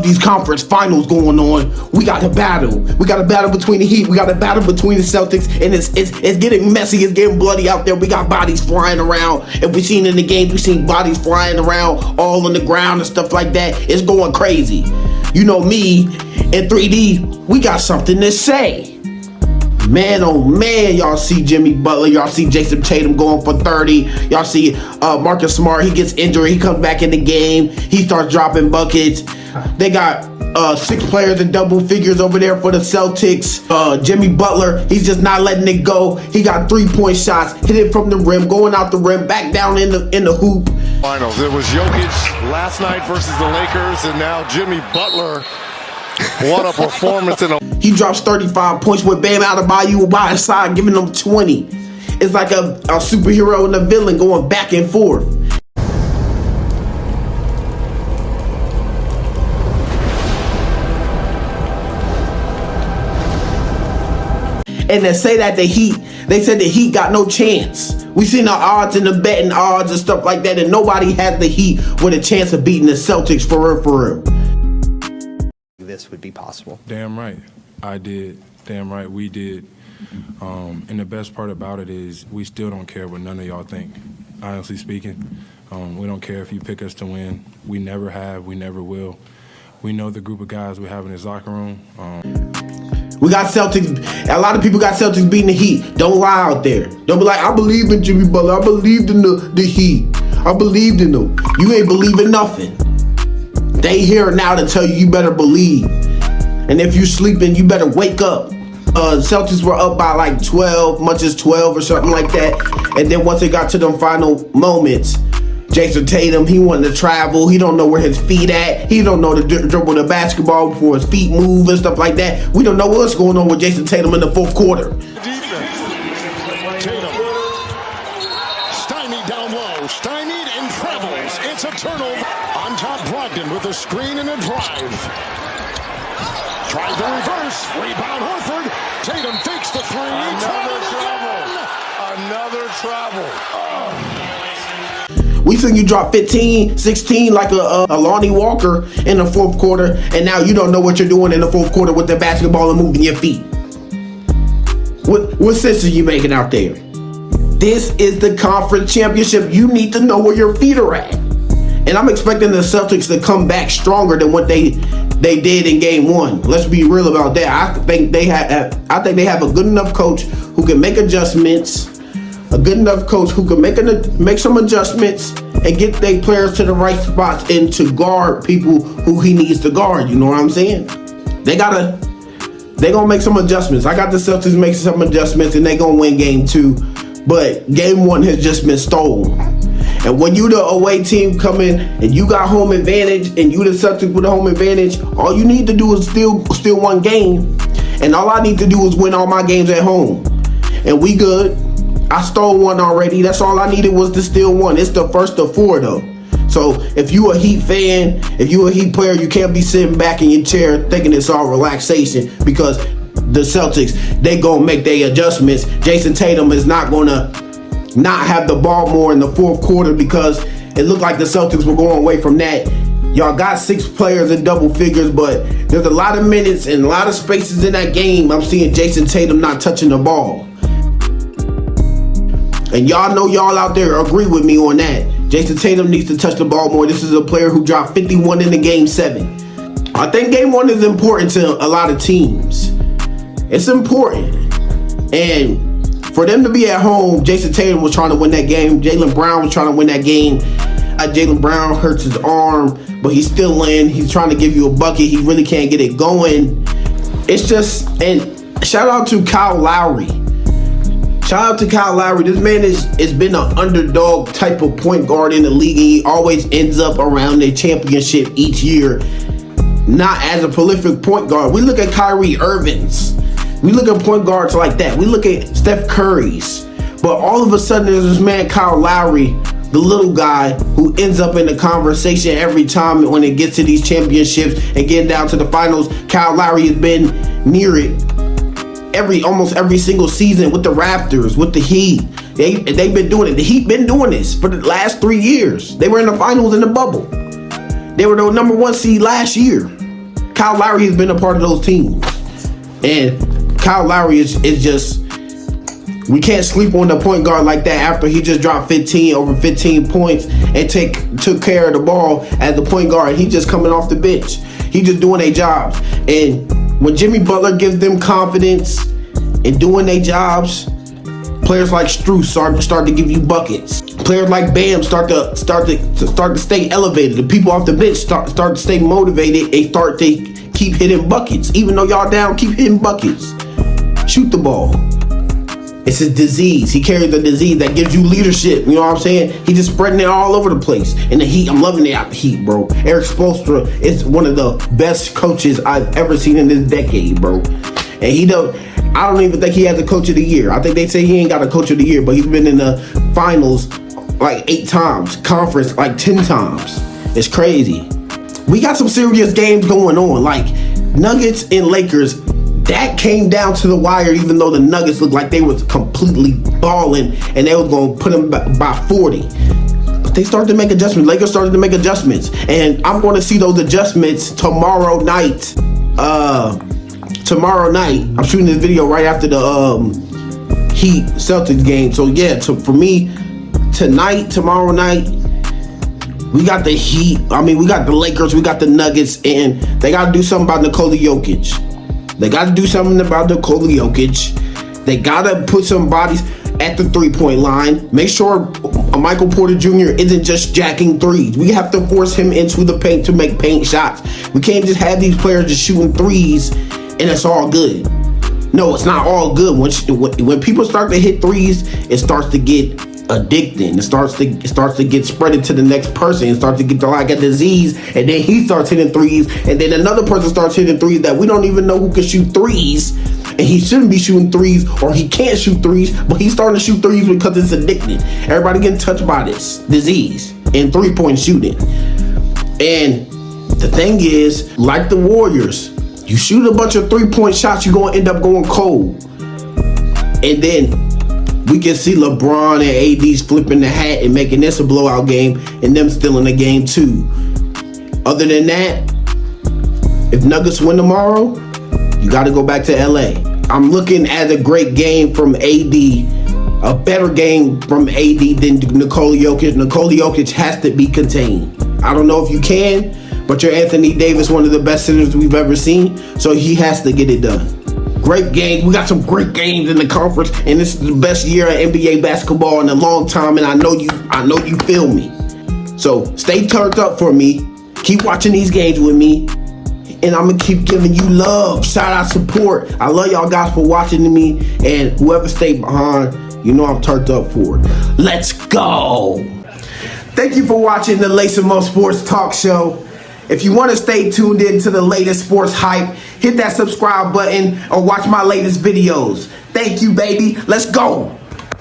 these conference finals going on. We got a battle. We got a battle between the Heat. We got a battle between the Celtics, and it's getting messy. It's getting bloody out there. We got bodies flying around. If we seen in the game, we seen bodies flying around all on the ground and stuff like that. It's going crazy. You know me in 3D. We got something to say. Man, oh man, y'all see Jimmy Butler, y'all see Jayson Tatum going for 30, y'all see Marcus Smart, he gets injured, he comes back in the game, he starts dropping buckets. They got 6 players in double figures over there for the Celtics. Jimmy Butler, he's just not letting it go. He got 3-point shots, hit it from the rim, going out the rim, back down in the hoop. Finals, it was Jokic last night versus the Lakers, and now Jimmy Butler. What a performance. He drops 35 points with Bam Adebayo by his side, giving them 20. It's like a superhero and a villain going back and forth. And they say that they said the Heat got no chance. We seen the odds and the betting odds and stuff like that, and nobody had the Heat with a chance of beating the Celtics for real. This would be possible. Damn right I did. Damn right we did. And the best part about it is we still don't care what none of y'all think. Honestly speaking, we don't care if you pick us to win. We never have, we never will. We know the group of guys we have in this locker room. We got Celtics. A lot of people got Celtics beating the Heat. Don't lie out there. Don't be like, I believe in Jimmy Butler. I believed in the Heat. I believed in them. You ain't believing nothing. They here now to tell you better believe. And if you sleeping, you better wake up. Celtics were up by like 12, much as 12 or something like that. And then once it got to them final moments, Jayson Tatum, he wanted to travel. He don't know where his feet at. He don't know to dribble the basketball before his feet move and stuff like that. We don't know what's going on with Jayson Tatum in the fourth quarter. Defense. Tatum. Stymied down low. Stymied and travels. It's a turnover. On top, Brogdon with a screen and a drive. Tried the reverse. Rebound Horford. Tatum fakes the three. Another travel. We seen you drop 15, 16 like a Lonnie Walker in the fourth quarter, and now you don't know what you're doing in the fourth quarter with the basketball and moving your feet. What sense are you making out there? This is the conference championship. You need to know where your feet are at. And I'm expecting the Celtics to come back stronger than what they did in game 1. Let's be real about that. I think they have a good enough coach who can make adjustments. A good enough coach who can make some adjustments and get their players to the right spots and to guard people who he needs to guard. You know what I'm saying? They gonna make some adjustments. I got the Celtics make some adjustments and they gonna win game 2. But game 1 has just been stolen. And when you the away team come in and you got home advantage and you the Celtics with a home advantage, all you need to do is steal one game. And all I need to do is win all my games at home. And we good. I stole one already. That's all I needed was to steal one. It's the first of 4 though. So if you a Heat fan, if you a Heat player, you can't be sitting back in your chair thinking it's all relaxation because the Celtics, they gonna make their adjustments. Jayson Tatum is not gonna not have the ball more in the fourth quarter because it looked like the Celtics were going away from that. Y'all got 6 players in double figures, but there's a lot of minutes and a lot of spaces in that game. I'm seeing Jayson Tatum not touching the ball. And y'all know y'all out there agree with me on that. Jayson Tatum needs to touch the ball more. This is a player who dropped 51 in the game 7. I think game 1 is important to a lot of teams. It's important. And for them to be at home, Jayson Tatum was trying to win that game. Jaylen Brown was trying to win that game. Jaylen Brown hurts his arm, but he's still in. He's trying to give you a bucket. He really can't get it going. It's just, and shout out to Kyle Lowry. Shout out to Kyle Lowry. This man has been an underdog type of point guard in the league, and he always ends up around the championship each year. Not as a prolific point guard. We look at Kyrie Irving's. We look at point guards like that. We look at Steph Curry's. But all of a sudden, there's this man, Kyle Lowry, the little guy who ends up in the conversation every time when it gets to these championships and getting down to the finals. Kyle Lowry has been near it almost every single season with the Raptors, with the Heat. They've been doing it. The Heat been doing this for the last 3 years. They were in the finals in the bubble. They were the #1 seed last year. Kyle Lowry has been a part of those teams. And Kyle Lowry is just, we can't sleep on the point guard like that after he just dropped over 15 points and took care of the ball as the point guard. He just coming off the bench. He just doing their jobs. And when Jimmy Butler gives them confidence in doing their jobs, players like Strus start to give you buckets. Players like Bam start to stay elevated. The people off the bench start to stay motivated. They start to keep hitting buckets. Even though y'all down, keep hitting buckets. Shoot the ball. It's a disease. He carries a disease that gives you leadership. You know what I'm saying? He's just spreading it all over the place. And the Heat, I'm loving it out the Heat, bro. Eric Spoelstra is one of the best coaches I've ever seen in this decade, bro. And I don't even think he has a coach of the year. I think they say he ain't got a coach of the year, but he's been in the finals like 8 times, conference like 10 times. It's crazy. We got some serious games going on, like Nuggets and Lakers. That came down to the wire, even though the Nuggets looked like they was completely balling and they was going to put them by 40. But they started to make adjustments. Lakers started to make adjustments. And I'm going to see those adjustments tomorrow night. Tomorrow night. I'm shooting this video right after the Heat Celtics game. So yeah, for me, tomorrow night, we got the Heat. We got the Lakers, we got the Nuggets, and they got to do something about Nikola Jokic. They got to do something about Nikola Jokic. They got to put some bodies at the three-point line. Make sure Michael Porter Jr. isn't just jacking threes. We have to force him into the paint to make paint shots. We can't just have these players just shooting threes and it's all good. No, it's not all good. When people start to hit threes, it starts to get addicting. It starts to get spread to the next person. It starts to get to like a disease, and then he starts hitting threes, and then another person starts hitting threes that we don't even know who can shoot threes, and he shouldn't be shooting threes, or he can't shoot threes, but he's starting to shoot threes because it's addicting. Everybody getting touched by this disease in three-point shooting. And the thing is, like the Warriors, you shoot a bunch of three-point shots, you're going to end up going cold. And then we can see LeBron and AD's flipping the hat and making this a blowout game and them still in the game too. Other than that, if Nuggets win tomorrow, you got to go back to LA. I'm looking at a great game from AD, a better game from AD than Nikola Jokic. Nikola Jokic has to be contained. I don't know if you can, but you're Anthony Davis, one of the best centers we've ever seen, so he has to get it done. Great game. We got some great games in the conference, and this is the best year of NBA basketball in a long time, and I know you feel me. So stay turned up for me. Keep watching these games with me, and I'm going to keep giving you love, shout out, support. I love y'all guys for watching me, and whoever stayed behind, you know I'm turned up for it. Let's go. Thank you for watching the Lace 'Em Up Sports Talk Show. If you want to stay tuned in to the latest sports hype, hit that subscribe button or watch my latest videos. Thank you, baby. Let's go.